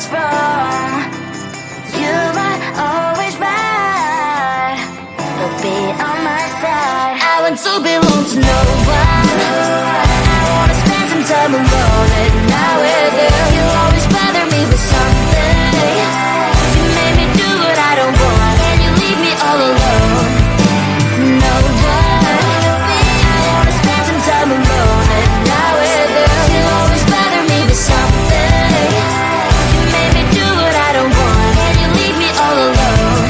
what's wrong. You are always right, so be on my side. I want to belong to no one. I wanna spend some time alone at night with you. You always bother me with something. You made me do what I don't want, and you leave me all alone. No one. I wanna spend some time alone at night with you. You always bother me with something. You made me do what I don't want, and you leave me all alone.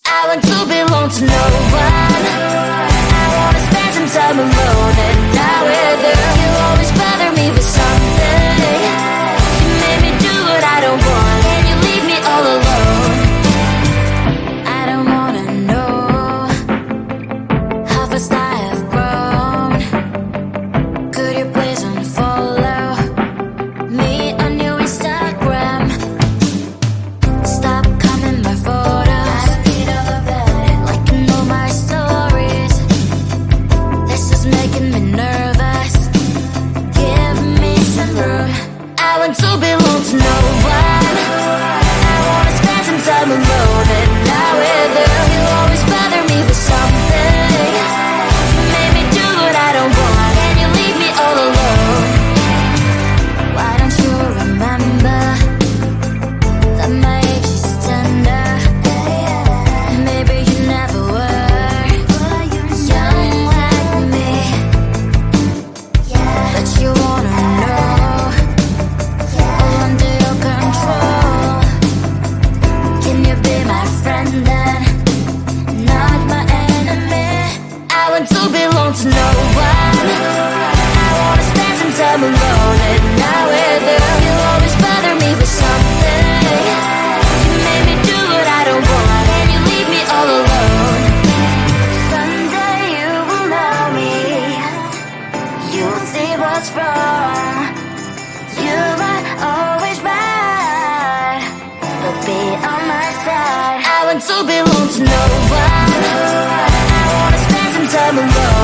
I want to belong to no one. I wanna spend some time alone and not with you. You always bother me with something. You made me do what I don't want, and you leave me all alone. I don't wanna know how fast I have grown. Could you please unfollow me on your Instagram? Stop coming my photos. Making me nervous. Give me some room. I want to belong to no one. I wanna spend some time alone and not with you. You always bother me with something. You made me do what I don't want, and you leave me all alone. Why don't you remember that my age is tender? Maybe you never were. You wanna know, all under your control. Can you be my friend then, not my enemy? I want to belong to no one. I wanna spend some time alone and not with you. You always bother me with something. You made me do what I don't want, and you leave me all alone. Someday you will know me. You'll see what's wrong. You are always right, but be on my side. I want to belong to no one. I wanna spend some time alone